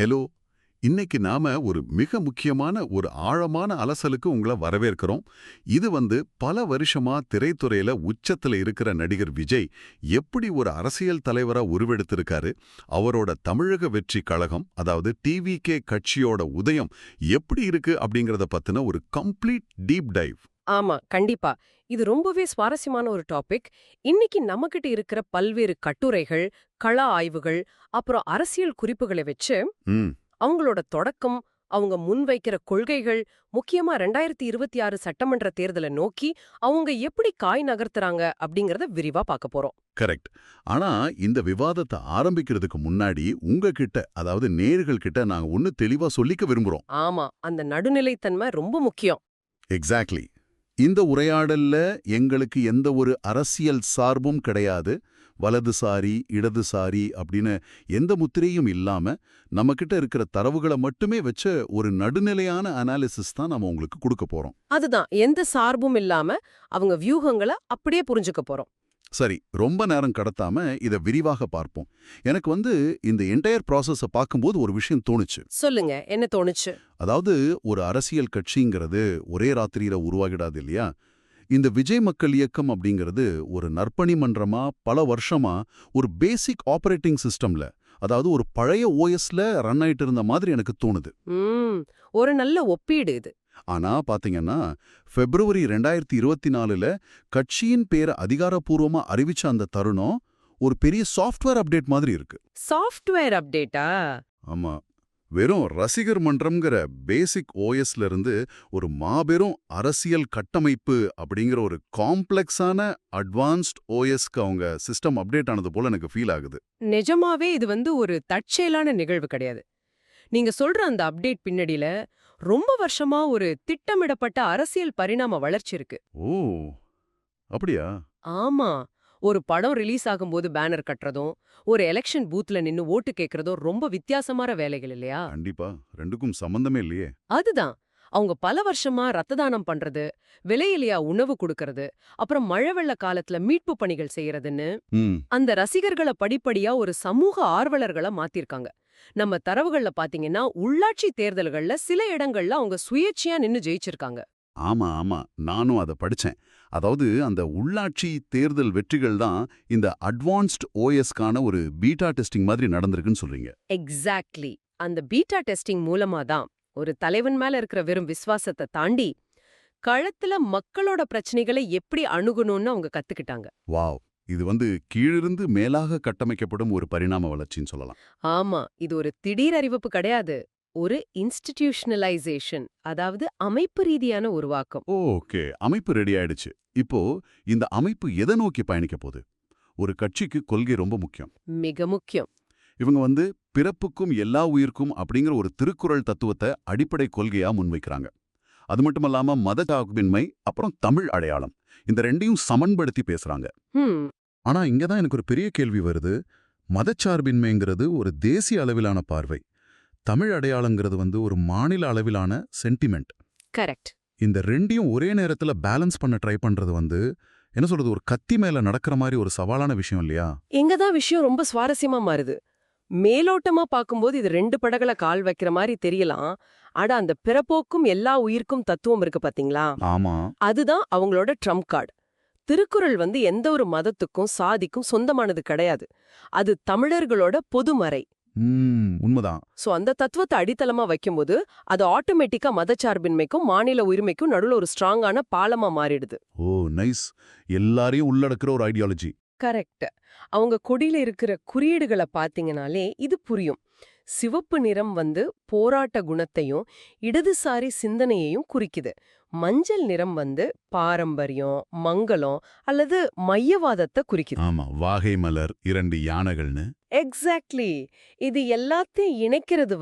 Hello. இன்னைக்கு நாம ஒரு மிக முக்கியமான ஒரு ஆழமான அலசலுக்கு உங்களை வரவேற்கிறோம். இது பல வருஷமா திரைத்துறையில உச்சத்துல இருக்கிற நடிகர் விஜய் எப்படி ஒரு அரசியல் தலைவரா உருவெடுத்திருக்காரு, அவரோட தமிழக வெற்றி கழகம் அதாவது டிவிகே கட்சியோட உதயம் எப்படி இருக்கு அப்படிங்கறத பத்தின ஒரு கம்ப்ளீட் டீப் டைவ். ஆமா, கண்டிப்பா. இது ரொம்பவே சுவாரஸ்யமான ஒரு டாபிக். இன்னைக்கு நம்மகிட்ட இருக்கிற பல்வேறு கட்டுரைகள், கள ஆய்வுகள், அப்புறம் அரசியல் குறிப்புகளை வச்சு ம் அவங்களோட தொடக்கம், அவங்க முன்வைக்கிற கொள்கைகள், முக்கியமா 2026 சட்டமன்ற தேர்தலை நோக்கி அவங்க எப்படி காய் நகர்த்துறாங்க அப்படிங்கறத விரிவா பார்க்க போறோம். கரெக்ட். ஆனா இந்த விவாதத்தை ஆரம்பிக்கிறதுக்கு முன்னாடி உங்ககிட்ட அதாவது நேயர்கள் கிட்ட நாங்க ஒன்னு தெளிவா சொல்லிக்க விரும்புறோம். ஆமா, அந்த நடுநிலைத்தன்மை ரொம்ப முக்கியம். எக்ஸாக்ட்லி. இந்த உரையாடல்ல எங்களுக்கு எந்த ஒரு அரசியல் சார்பும் கிடையாது. வலதுசாரி இடதுசாரி அப்படின்னு எந்த முத்திரையும் இல்லாம நம்மகிட்ட இருக்கிற தரவுகளை மட்டுமே வச்ச ஒரு நடுநிலையான அனாலிசிஸ் தான் நாம உங்களுக்கு கொடுக்க போறோம். அதுதான், எந்த சார்பும் இல்லாம அவங்க வியூகங்களை அப்படியே புரிஞ்சுக்க போறோம். சரி, ரொம்ப நேரம் கடத்தாம இத விரிவாக பார்ப்போம். எனக்கு இந்த என்டையர் ப்ராசஸ பார்க்கும்போது ஒரு விஷயம் தோணுச்சு. சொல்லுங்க, என்ன தோணுச்சு? அதாவது ஒரு அரசியல் கட்சிங்கிறது ஒரே ராத்திரியில உருவாகிடாது இல்லையா? இந்த விஜய் மக்கள் இயக்கம் அப்படிங்கிறது ஒரு நற்பணி மன்றமா பல வருஷமா ஒரு பேசிக் ஆபரேட்டிங் சிஸ்டம்ல, அதாவது ஒரு பழைய ஓஎஸ்ல ரன் ஆயிட்டு இருந்த மாதிரி எனக்கு தோணுது. ஒரு நல்ல ஒப்பீடு இது. ஆனா பாத்தீங்கன்னா பிப்ரவரி 2024ல கட்சியின் பேரை அதிகாரப்பூர்வமா அறிவிச்ச அந்த தருணம் ஒரு பெரிய சாஃப்ட்வேர் அப்டேட் மாதிரி இருக்கு. சாஃப்ட்வேர் அப்டேட்டா? ஆமா. வெறும் ரசிகர் மன்றம்ங்கிற பேசிக் ஓஎஸ்ல இருந்து ஒரு மாபெரும் அரசியல் கட்டமைப்பு அப்படிங்கிற ஒரு காம்ப்ளெக்ஸான அட்வான்ஸ்ட் ஓஎஸ்க்கு அவங்க சிஸ்டம் அப்டேட் ஆனது போல எனக்கு ஃபீல் ஆகுது. நிஜமாவே இது ஒரு தற்செயலான நிகழ்வு கிடையாது. நீங்க சொல்ற அந்த அப்டேட் பின்னடியில ரொம்ப வருஷமா ஒரு திட்டமிடப்பட்ட அரசியல் பரிணாம வளர்ச்சி இருக்கு. ஓ, அப்படியா? ஆமா. ஒரு படம் ரிலீஸ் ஆகும்போது பேனர் கட்டுறதும், ஒரு எலெக்ஷன் பூத்ல நின்னு ஓட்டு கேட்கறதும் ரொம்ப வித்தியாசமான வேலைகள் இல்லையா? கண்டிப்பா. ரெண்டுக்கும் சம்பந்தமே இல்லையே. அதுதான். அவங்க பல வருஷமா ரத்த தானம் பண்றது, விலையிலியா உணவு கொடுக்கறது, அப்புறம் மழை வெள்ள காலத்துல மீட்பு பணிகள் செய்யறதுன்னு ம் அந்த ரசிகர்களை படிப்படியா ஒரு சமூக ஆர்வலர்களா மாத்திருக்காங்க. நம்ம தரவுகள்ல பாத்தீங்கன்னா உள்ளாட்சி தேர்தல்கள்ல சில இடங்கள்ல அவங்க சுயேட்சையா நின்னு ஜெயிச்சிருக்காங்க. ஆமா ஆமா, நானும் அதை படிச்சேன். அதாவது அந்த உள்ளாட்சி தேர்தல் வெற்றிகள் தான் இந்த அட்வான்ஸ்ட் ஓஎஸ்க்கான ஒரு பீட்டா டெஸ்டிங் மாதிரி நடந்திருக்குன்னு சொல்றீங்க. எக்ஸாக்ட்லி. அந்த பீட்டா டெஸ்டிங் மூலமா தான் ஒரு தலைவன் மேல இருக்கிற வெறும் விசுவாசத்தை தாண்டி களத்துல மக்களோட பிரச்சனைகளை எப்படி அணுகணும்னு அவங்க கத்துக்கிட்டாங்க. வாவ்! இது கீழிருந்து மேலாக கட்டமைக்கப்படும் ஒரு பரிணாம வளர்ச்சின்னு சொல்லலாம். ஆமா, இது ஒரு திடீர் அறிவிப்பு கிடையாது. ஒரு இன்ஸ்டிடியூஷனலைசேஷன், அதாவது அமைப்பு ரீதியான உருவாக்கம். ஓகே, அமைப்பு ரெடி ஆயிடுச்சு. இப்போ இந்த அமைப்பு எதை நோக்கி பயணிக்க போகுது? ஒரு கட்சிக்கு கொள்கை ரொம்ப முக்கியம். மிக முக்கியம். இவங்க பிறப்புக்கும் எல்லா உயிர்க்கும் அப்படிங்கிற ஒரு திருக்குறள் தத்துவத்தை அடிப்படை கொள்கையா முன்வைக்கிறாங்க. அது மட்டுமல்லாம மத சார்பின்மை அப்புறம் தமிழ் அடையாளம் இந்த ரெண்டையும் சமன்படுத்தி பேசுறாங்க. ஆனா இங்கதான் எனக்கு ஒரு பெரிய கேள்வி வருது. மதச்சார்பின்மைங்கிறது ஒரு தேசிய அளவிலான பார்வை, தமிழ் அடையாளங்கிறது ஒரு மாநில அளவிலான சென்டிமெண்ட். கரெக்ட். இந்த ரெண்டையும் ஒரே நேரத்துல பேலன்ஸ் பண்ண ட்ரை பண்றது என்ன சொல்றது, ஒரு கத்தி மேல நடக்கிற மாதிரி ஒரு சவாலான விஷயம் இல்லையா? இங்கதான் விஷயம் ரொம்ப சுவாரஸ்யமா மாறுது. மேலோட்டமா பார்க்கும்போது இது ரெண்டு படகுல கால் வைக்கிற மாதிரி தெரியலாம். ஆனா அந்த பிறப்போக்கும் எல்லா உயிர்க்கும் தத்துவம் இருக்கு பாத்தீங்களா? ஆமா. அதுதான் அவங்களோட ட்ரம்ப் கார்டு. திருக்குறள் எந்த ஒரு மதத்துக்கும் சாதிக்கும் சொந்தமானது கிடையாது. அது தமிழர்களோட பொதுமறை. உண்மைதான். சோ அந்த தத்துவத்தை அடித்தளமா வைக்கும்போது அது ஆட்டோமேட்டிக்கா மதச்சார்பின்மைக்கும் மாநில உரிமைக்கும் நடுவுல ஒரு ஸ்ட்ராங்கான பாலமா மாறிடுது. ஓ நைஸ். எல்லாரையும் உள்ளடக்குற ஒரு ஐடியாலஜி. கரெக்ட். அவங்க கொடியில இருக்கிற குறியீடுகளை பாத்தீங்கனாலே இது புரியும். சிவப்பு நிறம் போராட்ட குணத்தையும் இடதுசாரி சிந்தனையையும் குறிக்குது. மஞ்சள் நிறம் பாரம்பரியம், மங்களம் அல்லது மையவாதத்தை குறிக்குது. ஆமா, வாகை மலர், 2 யானைகள்னு. எக்ஸாக்ட்லி. இது எல்லாத்தையும் இணைக்கிறது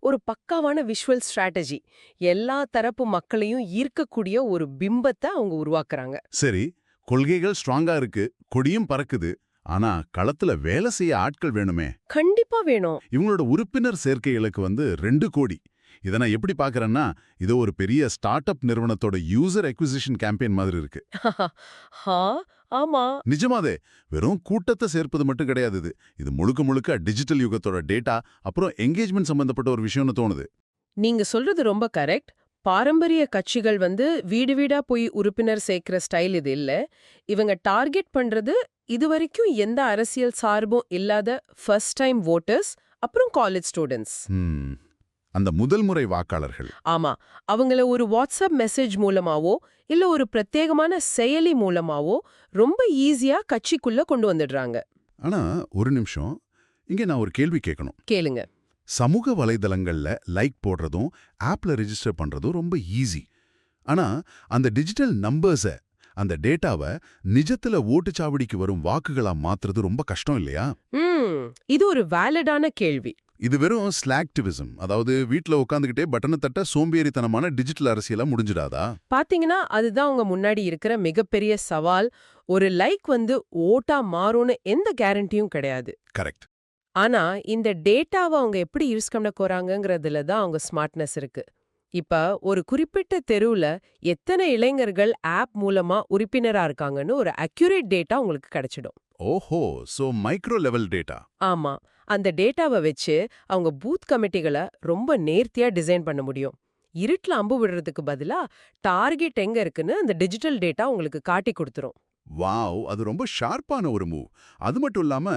ஒரு பக்காவான விஷுவல் ஸ்ட்ராட்டஜி. எல்லா தரப்பு மக்களையும் ஈர்க்கக்கூடிய ஒரு பிம்பத்தை அவங்க உருவாக்குறாங்க. சரி, கொள்கைகள் ஸ்ட்ராங்கா இருக்கு, கொடியும் பறக்குது. ஆனா களத்துல வேலை செய்ய ஆட்கள் வேணுமே. கண்டிப்பா வேணும். இவங்களோட உறுப்பினர் சேர்க்கை இலக்கு 2 கோடி. இதை நான் எப்படி பாக்குறேன்னா, இது ஒரு பெரிய ஸ்டார்ட் அப் நிறுவனத்தோட யூசர் அக்விசிஷன் கேம்பெயின் மாதிரி இருக்கு. ஹா, ஆமா. நிஜமாதே வெறும் கூட்டத்தை சேர்ப்பது மட்டும் கிடையாது இது முழுக்க முழுக்க டிஜிட்டல் யுகத்தோட டேட்டா அப்புறம் என்கேஜ்மெண்ட் சம்பந்தப்பட்ட ஒரு விஷயம்னு தோணுது. நீங்க சொல்றது ரொம்ப கரெக்ட். பாரம்பரிய கட்சிகள் வந்து வீடு வீடா போய் உறுப்பினர் சேர்க்கிற ஸ்டைல் இது இல்ல. இவங்க டார்கெட் பண்றது இதுவரைக்கும் எந்த அரசியல் சார்பும் இல்லாத ஃபர்ஸ்ட் டைம் வோட்டர்ஸ், அப்புறம் காலேஜ் ஸ்டூடெண்ட்ஸ். ம், அந்த முதல் முறை வாக்காளர்கள். ஆமா, அவங்கள ஒரு வாட்ஸ்அப் மெசேஜ் மூலமாவோ இல்ல ஒரு பிரத்யேகமான செயலி மூலமாவோ ரொம்ப ஈஸியா கட்சிக்குள்ள கொண்டு வந்துடுறாங்க. ஆனா ஒரு நிமிஷம், இங்க நான் ஒரு கேள்வி கேட்கணும். கேளுங்க. சமூக வலைதளங்கள்ல லைக் போடுறதும் ஆப்ல ரெஜிஸ்டர் பண்றதும் ரொம்ப ஈஸி. ஆனா அந்த டிஜிட்டல் நம்பர்ஸ, அந்த டேட்டாவை நிஜத்துல ஓட்டுச்சாவடிக்கு வரும் வாக்குகளா மாத்துறது ரொம்ப கஷ்டம் இல்லையா? இது ஒரு வேலிடான கேள்வி. இது வெறும் ஸ்லாக்டிவிசம், அதாவது வீட்ல உட்காந்துக்கிட்டே பட்டனை தட்ட சோம்பேறித்தனமான டிஜிட்டல் அரசியலா முடிஞ்சிடாதா? பாத்தீங்கன்னா அதுதான் உங்க முன்னாடி இருக்கிற மிகப்பெரிய சவால். ஒரு லைக் வந்து ஓட்டா மாறும்னு எந்த கேரண்டியும் கிடையாது. கரெக்ட். ஆனா இந்த டேட்டாவை அவங்க எப்படி யூஸ் பண்ண போறாங்கங்கிறதுல தான் அவங்க ஸ்மார்ட்னஸ் இருக்கு. இப்ப ஒரு குறிப்பிட்ட தெருவுல எத்தனை இளைஞர்கள் ஆப் மூலமா உறுப்பினரா இருக்காங்கன்னு ஒரு அக்யூரேட் டேட்டா உங்களுக்கு கிடைச்சிடும். ஓஹோ, சோ மைக்ரோ லெவல் டேட்டா. ஆமா, அந்த டேட்டாவை வச்சு அவங்க பூத் கமிட்டிகளை ரொம்ப நேர்த்தியா டிசைன் பண்ண முடியும். இருட்டுல அம்பு விடுறதுக்கு பதிலா டார்கெட் எங்க இருக்குன்னு அந்த டிஜிட்டல் டேட்டா உங்களுக்கு காட்டி கொடுத்துரும். வாவ், அது ரொம்ப ஷார்ப்பான ஒரு மூவ். அது மட்டும் இல்லாம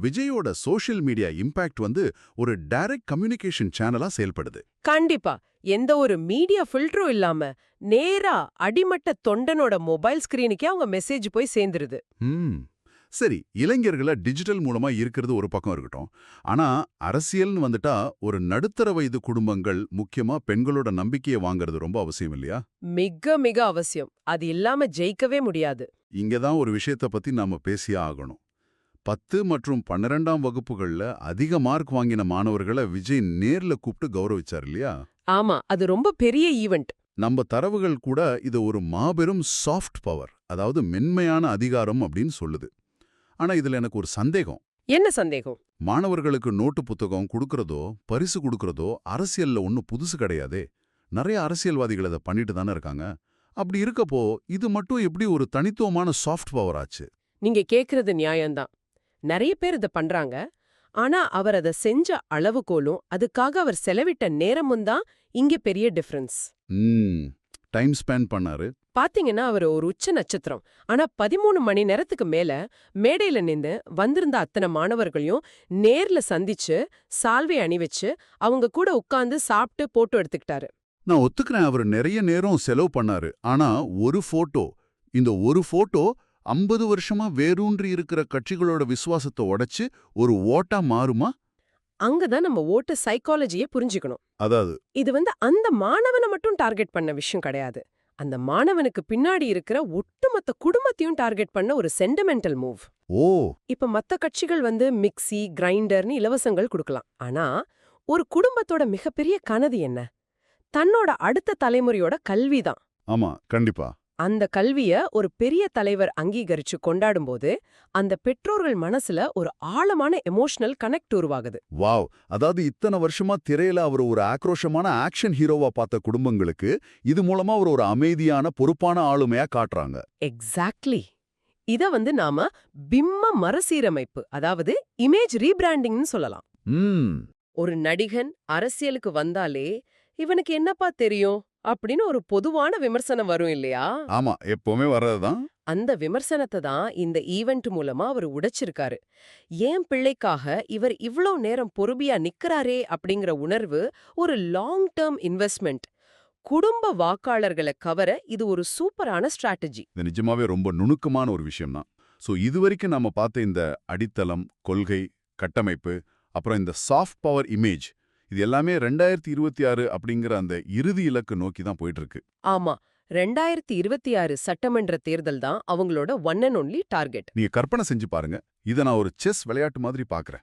விஜயோட சோஷியல் மீடியா இம்பாக்ட் வந்து ஒரு டைரக்ட் கம்யூனிகேஷன் சேனலா செயல்படுது. கண்டிப்பா, எந்த ஒரு மீடியா ஃபில்டரும் இல்லாம நேரா அடிமட்ட தொண்டனோட மொபைல் ஸ்கிரீனுக்கே அவங்க மெசேஜ் போய் சேர்ந்துருது. ம், சரி, இளைஞர்களை டிஜிட்டல் மூலமா இருக்கிறது ஒரு பக்கம் இருக்கட்டும். ஆனா அரசியல்னு வந்துட்டா ஒரு நடுத்தர வயது குடும்பங்கள், முக்கியமா பெண்களோட நம்பிக்கையை வாங்குறது ரொம்ப அவசியம் இல்லையா? மிக மிக அவசியம். அது இல்லாம ஜெயிக்கவே முடியாது. இங்கதான் ஒரு விஷயத்தை பத்தி நாம பேசியே ஆகணும். 10 மற்றும் 12ஆம் வகுப்புகள்ல அதிக மார்க் வாங்கின மாணவர்களை விஜய் நேர்ல கூப்பிட்டு கௌரவிச்சார் இல்லையா? ஆமா, அது ரொம்ப பெரிய ஈவெண்ட். நம்ம தரவுகள் கூட இது ஒரு மாபெரும் சாஃப்ட் பவர், அதாவது மென்மையான அதிகாரம் அப்படின்னு சொல்லுது. ஆனா இதுல எனக்கு ஒரு சந்தேகம். என்ன சந்தேகம்? மாணவர்களுக்கு நோட்டு புத்தகம் கொடுக்கறதோ பரிசு கொடுக்கறதோ அரசியல்ல ஒன்னும் புதுசு கிடையாதே. நிறைய அரசியல்வாதிகள் அதை பண்ணிட்டு தானே இருக்காங்க. அப்படி இருக்கப்போ இது மட்டும் எப்படி ஒரு தனித்துவமான சாஃப்ட் பவர் ஆச்சு? நீங்க கேக்குறது நியாயம்தான். நிறைய பேர் இத பண்றாங்க. ஆனா அவர் அத செஞ்ச அளவுகோலும் அதுக்காக அவர் செலவிட்ட நேரமும் தான் இங்க பெரிய டிஃபரன்ஸ். டைம் ஸ்பெண்ட் பண்ணாரு. பாத்தீங்கன்னா அவர் ஒரு உச்ச நட்சத்திரம். ஆனா 13 மணி நேரத்துக்கு மேல மேடையில நின்னு வந்திருந்த அத்தனை மாணவர்களையும் நேர்ல சந்திச்சு சால்வை அணிவிச்சு அவங்க கூட உட்கார்ந்து சாப்பிட்டு போட்டோ எடுத்துக்கிட்டாரு. நான் ஒத்துக்கிறேன், அவர் நிறைய நேரம் செலவு பண்ணாரு. ஆனா இந்த ஒரு போட்டோ 50 வருஷமா வேரூன்றி இருக்கிற கட்சிகளோட விசுவாசத்தை உடைச்சு ஒரு ஓட்டா மாறுமா? அங்கதான் நம்ம ஓட்டு சைக்காலஜியை புரிஞ்சுக்கணும். அதாவது இது வந்து அந்த மாணவனை மட்டும் டார்கெட் பண்ண விஷயம் கிடையாது. அந்த மாணவனுக்கு பின்னாடி இருக்கிற ஒட்டுமொத்த குடும்பத்தையும் டார்கெட் பண்ண ஒரு சென்டிமெண்டல் மூவ். ஓ, இப்ப மத்த கட்சிகள் வந்து மிக்ஸி, கிரைண்டர்னு இலவசங்கள் கொடுக்கலாம். ஆனா ஒரு குடும்பத்தோட மிகப்பெரிய கனவு என்ன? தன்னோட அடுத்த தலைமுறையோட கல்விதான். ஆமா, கண்டிப்பா. அந்த கல்விய ஒரு பெரிய தலைவர் அங்கீகரிச்சு கொண்டாடும்போது அந்த பெற்றோர்கள் மனசுல ஒரு ஆழமான எமோஷனல் கனெக்ட் உருவாகுது. வாவ், அதாவது இத்தனை வருஷமா திரையில அவர் ஒரு ஆக்ரோஷமான ஆக்ஷன் ஹீரோவா பார்த்த குடும்பங்களுக்கு இது மூலமா அவர் ஒரு அமைதியான பொறுப்பான ஆளுமையா காட்டுறாங்க. எக்ஸாக்ட்லி. இத வந்து நாம பிம்ப மறுசீரமைப்பு, அதாவது இமேஜ் ரீபிராண்டிங்னு சொல்லலாம். ஒரு நடிகன் அரசியலுக்கு வந்தாலே இவனுக்கு என்னப்பா தெரியும் அப்படின்னு ஒரு பொதுவான விமர்சனம் வரும் இல்லையா? ஆமா, எப்பவுமே வர்றதுதான். அந்த விமர்சனத்தை தான் இந்த ஈவென்ட் மூலமா அவர் உடைச்சிருக்காரு. ஏன் பிள்ளைக்காக இவர் இவ்ளோ நேரம் பொறுமையா நிக்கறாரே அப்படிங்கிற உணர்வு ஒரு லாங் டேர்ம் இன்வெஸ்ட்மெண்ட். குடும்ப வாக்காளர்களை கவர இது ஒரு சூப்பரான ஸ்ட்ராட்டஜி. இது நிஜமாவே ரொம்ப நுணுக்கமான ஒரு விஷயம் தான். ஸோ இதுவரைக்கும் நம்ம பார்த்த இந்த அடித்தளம், கொள்கை, கட்டமைப்பு, அப்புறம் இந்த சாஃப்ட் பவர் இமேஜ், இது எல்லாமே 2026 அப்படிங்கிற அந்த இறுதி இலக்கு நோக்கி தான் போயிட்டு இருக்கு. ஆமா, 2026 சட்டமன்ற தேர்தல் தான் அவங்களோட ஒன் அண்ட் ஒன்லி டார்கெட். நீங்க கற்பனை செஞ்சு பாருங்க, இதை நான் ஒரு செஸ் விளையாட்டு மாதிரி பார்க்கறேன்.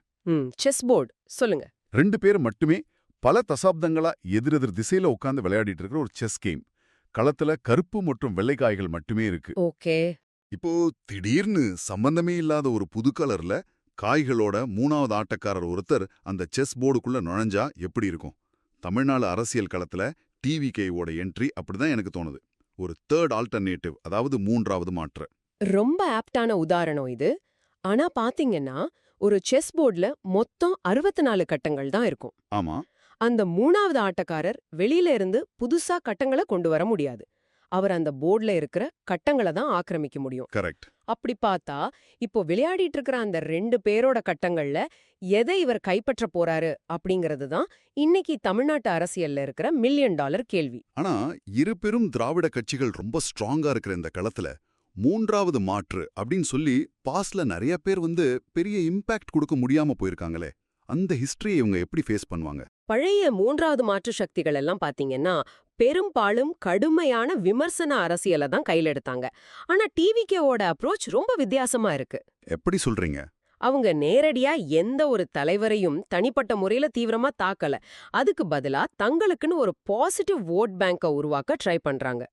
செஸ் போர்டு சொல்லுங்க. 2 பேர் மட்டுமே பல தசாப்தங்களா எதிரெதிர் திசையில உட்கார்ந்து விளையாடிட்டு இருக்கிற ஒரு செஸ் கேம். களத்துல கருப்பு மற்றும் வெள்ளை காய்கள் மட்டுமே இருக்கு. ஓகே. இப்போ திடீர்னு சம்பந்தமே இல்லாத ஒரு புது கலர்ல காய்களோட 3வது ஆட்டக்காரர் ஒருத்தர் அந்த செஸ் போர்டுக்குள்ள நுழைஞ்சா எப்படி இருக்கும்? தமிழ்நாடு அரசியல் களத்துல டிவிகேவோட என்ட்ரி அப்படிதான் எனக்கு தோணுது. ஒரு தேர்ட் ஆல்டர்னேட்டிவ், அதாவது 3வது மாற்று. ரொம்ப ஆப்டான உதாரணம் இது. ஆனா பாத்தீங்கன்னா, ஒரு செஸ் போர்டுல மொத்தம் 64 கட்டங்கள் தான் இருக்கும். ஆமா. அந்த 3வது ஆட்டக்காரர் வெளியில இருந்து புதுசா கட்டங்கள கொண்டு வர முடியாது. அவர் அந்த போர்டுல இருக்கிற கட்டங்கள தான் ஆக்கிரமிக்க முடியும். கரெக்ட். அப்படி பார்த்தா, இப்போ விளையாடிட்டு இருக்கிற அந்த 2 பேரோட கட்டங்கள்ல எதை இவர் கைப்பற்ற போறாரு அப்படிங்கிறது தான் இன்னைக்கு தமிழ்நாட்டு அரசியல்ல இருக்கிற மில்லியன் டாலர் கேள்வி. ஆனா இரு பெரும் திராவிட கட்சிகள் ரொம்ப ஸ்ட்ராங்கா இருக்கிற இந்த களத்துல 3வது மாற்று அப்படின்னு சொல்லி பாஸ்ட்ல நிறைய பேர் பெரிய இம்பாக்ட் கொடுக்க முடியாம போயிருக்காங்களே, அந்த ஹிஸ்டரியை இவங்க எப்படி ஃபேஸ் பண்ணுவாங்க? பழைய 3வது மாற்று சக்திகள் எல்லாம் பாத்தீங்கன்னா, பெரும்பாலும் கடுமையான விமர்சன அரசியலை தான் கையில எடுத்தாங்க. ஆனா டிவிகேவோட அப்ரோச் ரொம்ப வித்தியாசமா இருக்கு. எப்படி சொல்றீங்க? அவங்க நேரடியா எந்த ஒரு தலைவரையும் தனிப்பட்ட முறையில தீவிரமா தாக்கல. அதுக்கு பதிலா தங்களுக்குன்னு ஒரு பாசிட்டிவ் வோட் பேங்க உருவாக்க ட்ரை பண்றாங்க.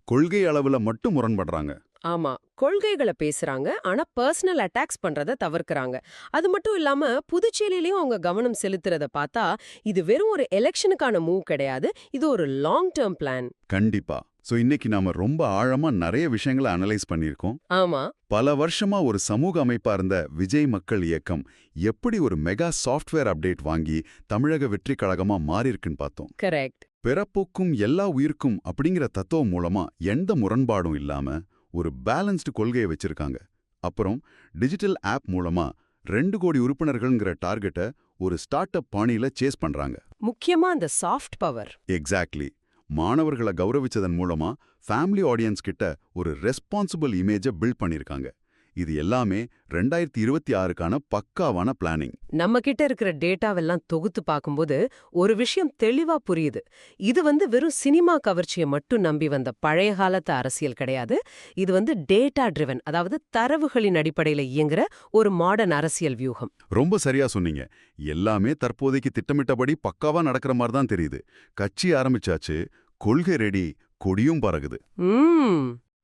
கொள்கை அளவுல மட்டும் முரண்படுறாங்க. ஆமா, கொள்கைகளை பேசுறாங்க, ஆனா பர்சனல் அட்டாக்ஸ் பண்றத தவிர்க்கறாங்க. அது மட்டும் இல்லாம புதுச்சேரியிலயும் அவங்க கவனம் செலுத்துறத பார்த்தா, இது வெறும் ஒரு எலெக்ஷனுக்கான மூவ் கிடையாது, இது ஒரு லாங் டேர்ம் பிளான். கண்டிப்பா. சோ இன்னைக்கு நாம ரொம்ப ஆழமா நிறைய விஷயங்களை அனலைஸ் பண்ணியிருக்கோம். ஆமா, பல வருஷமா ஒரு சமூக அமைப்பா இருந்த விஜய் மக்கள் இயக்கம் எப்படி ஒரு மெகா சாஃப்ட்வேர் அப்டேட் வாங்கி தமிழக வெற்றி கழகமா மாறியிருக்குன்னு பார்த்தோம். கரெக்ட். பிறப்புக்கும் எல்லா உயிருக்கும் அப்படிங்கிற தத்துவம் மூலமா எந்த முரண்பாடும் இல்லாம ஒரு பேலன்ஸ்டு கொள்கையை வச்சிருக்காங்க. அப்புறம் டிஜிட்டல் ஆப் மூலமா 2 கோடி உறுப்பினர்கள்ங்கிற டார்கெட்டை ஒரு ஸ்டார்ட் அப் பாணியில சேஸ் பண்றாங்க. முக்கியமா அந்த சாஃப்ட் பவர். எக்ஸாக்ட்லி. மாணவர்களை கௌரவிச்சதன் மூலமா ஃபேமிலி ஆடியன்ஸ் கிட்ட ஒரு ரெஸ்பான்சிபிள் இமேஜை பில்ட் பண்ணிருக்காங்க. இது எல்லாமே 2026க்கான பக்காவான பிளானிங். நம்ம கிட்ட இருக்கிற டேட்டாவெல்லாம் தொகுத்து பார்க்கும்போது ஒரு விஷயம் தெளிவா புரியுது. இது வெறும் சினிமா கவர்ச்சியை மட்டும் நம்பி வந்த பழைய காலத்து அரசியல் கிடையாது. இது டேட்டா ட்ரிவன், அதாவது தரவுகளின் அடிப்படையில இயங்குற ஒரு மாடர்ன் அரசியல் வியூகம். ரொம்ப சரியா சொன்னீங்க. எல்லாமே தற்போதைக்கு திட்டமிட்டபடி பக்காவா நடக்கிற மாதிரி தான் தெரியுது. கட்சி ஆரம்பிச்சாச்சு, கொள்கை ரெடி, கொடியும் பறகுது.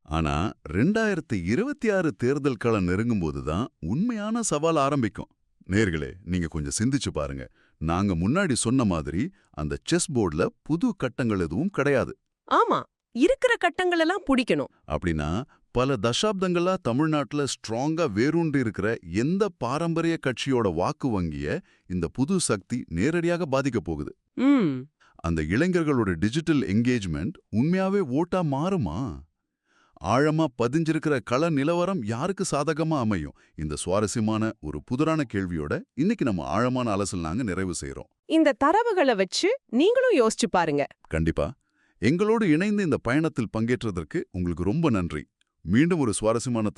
ஆனா 2026 தேர்தல் களம் நெருங்கும்போது தான் உண்மையான சவால் ஆரம்பிக்கும். நேர்களே, நீங்க கொஞ்சம் சிந்திச்சு பாருங்க. நாங்க முன்னாடி சொன்ன மாதிரி அந்த செஸ் போர்டுல புது கட்டங்கள் எதுவும் கிடையாது. ஆமா, இருக்கிற கட்டங்கள் எல்லாம் பிடிக்கணும். அப்படின்னா பல தசாப்தங்களா தமிழ்நாட்டுல ஸ்ட்ராங்கா வேரூன்றி இருக்கிற எந்த பாரம்பரிய கட்சியோட வாக்கு வங்கிய இந்த புது சக்தி நேரடியாக பாதிக்க போகுது. அந்த இளைஞர்களோட டிஜிட்டல் என்கேஜ்மெண்ட் உண்மையாவே ஓட்டா மாறுமா? ஆழமா பதிஞ்சிருக்கிற கள நிலவரம் யாருக்கு சாதகமா அமையும்? இந்த சுவாரஸ்யமான ஒரு புதுரான கேள்வியோட இன்னைக்கு நம்ம ஆழமான அலசல் நாங்க நிறைவு செய்றோம். இந்த தரவுகளை வச்சு நீங்களும் யோசிச்சு பாருங்க. கண்டிப்பா. எங்களோடு இணைந்து இந்த பயணத்தில் பங்கேற்றதற்கு உங்களுக்கு ரொம்ப நன்றி. மீண்டும் ஒரு சுவாரஸ்யமான